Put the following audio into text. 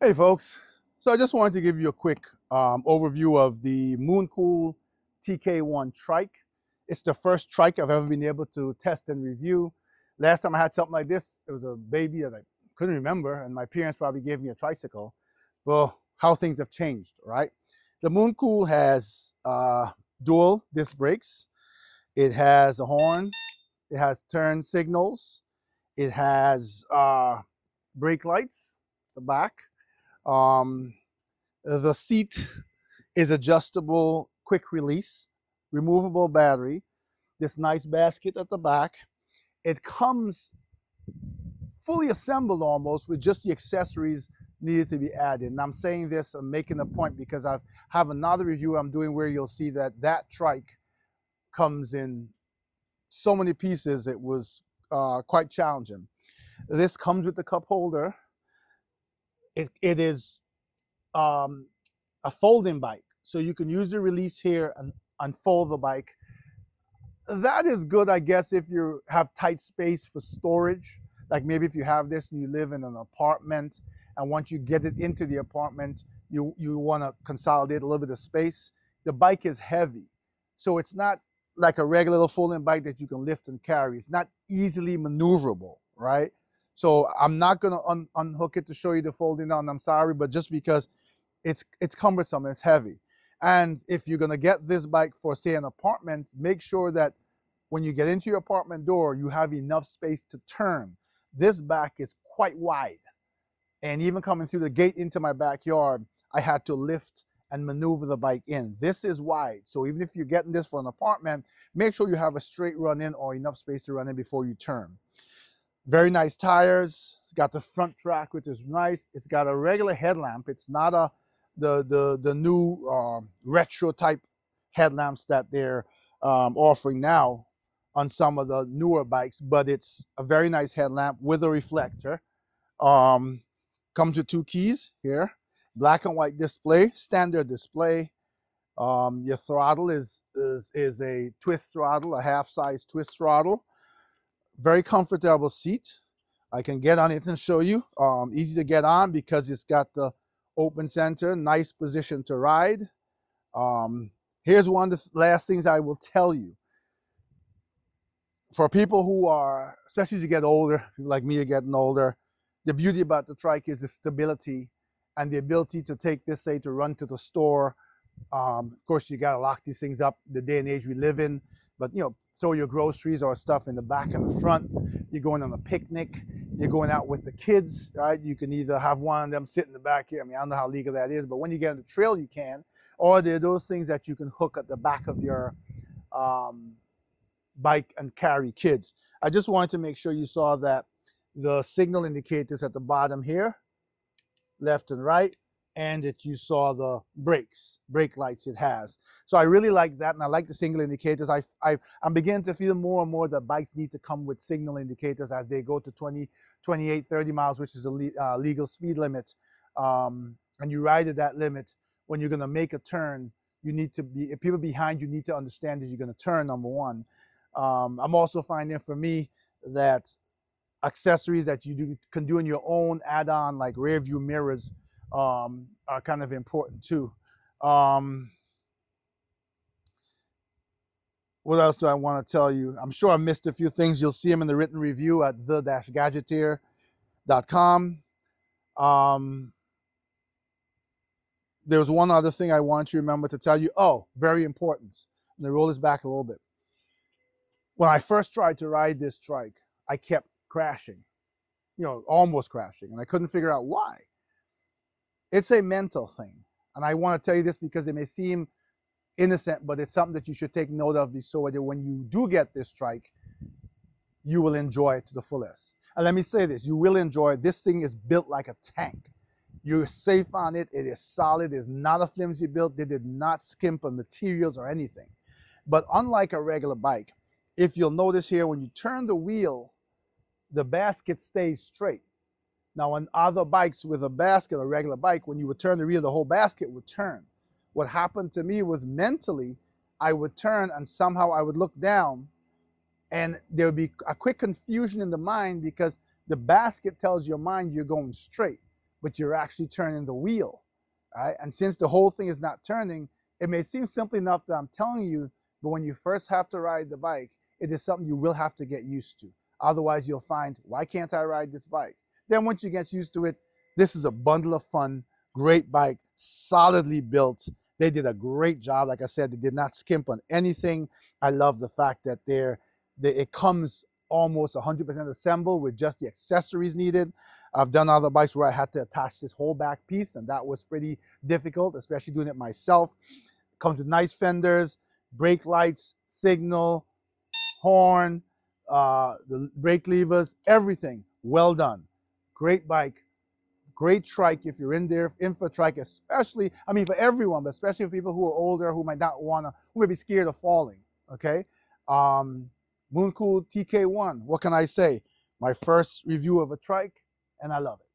Hey folks, so I just wanted to give you a quick overview of the Mooncool TK1 trike. It's the first trike I've ever been able to test and review. Last time I had something like this, it was a baby that I couldn't remember, and my parents probably gave me a tricycle. Well, how things have changed, right? The Mooncool has dual disc brakes. It has a horn. It has turn signals. It has brake lights, the back. Um, the seat is adjustable, quick release, removable battery, this nice basket at the back. It comes fully assembled almost with just the accessories needed to be added. And I'm saying this, I'm making a point because I have another review I'm doing where you'll see that that trike comes in so many pieces, it was quite challenging. This comes with the cup holder. It is a folding bike. So you can use the release here and unfold the bike. That is good, I guess, if you have tight space for storage. Like maybe if you have this and you live in an apartment, and once you get it into the apartment, you want to consolidate a little bit of space. The bike is heavy. So it's not like a regular little folding bike that you can lift and carry. It's not easily maneuverable, right? So I'm not going to unhook it to show you the folding down. I'm sorry, but just because it's cumbersome, it's heavy. And if you're gonna get this bike for, say, an apartment, make sure that when you get into your apartment door, you have enough space to turn. This back is quite wide. And even coming through the gate into my backyard, I had to lift and maneuver the bike in. This is wide. So even if you're getting this for an apartment, make sure you have a straight run in or enough space to run in before you turn. Very nice tires. It's got the front track, which is nice. It's got a regular headlamp. It's not the new retro type headlamps that they're offering now on some of the newer bikes, but it's a very nice headlamp with a reflector. Um, Comes with two keys here, black and white display, standard display. Your throttle is a twist throttle, a half size twist throttle. Very comfortable seat. I can get on it and show you. Easy to get on because it's got the open center, nice position to ride. Here's one of the last things I will tell you. For people who are, especially as you get older, people like me are getting older, the beauty about the trike is the stability and the ability to take this, say, to run to the store. Of course, you got to lock these things up the day and age we live in, but throw your groceries or stuff in the back and the front. You're going on a picnic, you're going out with the kids, right? You can either have one of them sit in the back here. I mean, I don't know how legal that is, but when you get on the trail, you can. Or there are those things that you can hook at the back of your bike and carry kids. I just wanted to make sure you saw that the signal indicators at the bottom here, left and right, and that you saw the brake lights it has. So I really like that, and I like the signal indicators. I'm beginning to feel more and more that bikes need to come with signal indicators as they go to 20, 28, 30 miles, which is a legal speed limit. And you ride at that limit. When you're gonna make a turn, you need to be, if people behind you need to understand that you're gonna turn, number one. I'm also finding for me that accessories that you can do in your own add-on, like rear view mirrors, are kind of important too. What else do I want to tell you? I'm sure I missed a few things. You'll see them in the written review at the-gadgeteer.com. There was one other thing I want you to remember to tell you. Oh, very important. Let me roll this back a little bit. When I first tried to ride this trike, I kept crashing, almost crashing, and I couldn't figure out why. It's a mental thing. And I want to tell you this because it may seem innocent, but it's something that you should take note of so that when you do get this trike, you will enjoy it to the fullest. And let me say this, you will enjoy it. This thing is built like a tank. You're safe on it. It is solid. It's not a flimsy build. They did not skimp on materials or anything. But unlike a regular bike, if you'll notice here, when you turn the wheel, the basket stays straight. Now, on other bikes with a basket, a regular bike, when you would turn the wheel, the whole basket would turn. What happened to me was mentally, I would turn and somehow I would look down and there would be a quick confusion in the mind because the basket tells your mind you're going straight. but you're actually turning the wheel, right? And since the whole thing is not turning, it may seem simple enough that I'm telling you, but when you first have to ride the bike, it is something you will have to get used to. Otherwise, you'll find, why can't I ride this bike? Then once you get used to it, this is a bundle of fun, great bike, solidly built. They did a great job. Like I said, they did not skimp on anything. I love the fact that it comes almost 100% assembled with just the accessories needed. I've done other bikes where I had to attach this whole back piece, and that was pretty difficult, especially doing it myself. It comes with nice fenders, brake lights, signal, horn, the brake levers, everything well done. Great bike, great trike if you're in for trike, especially, I mean, for everyone, but especially for people who are older, who might not want to, who may be scared of falling, okay? Mooncool TK1, what can I say? My first review of a trike, and I love it.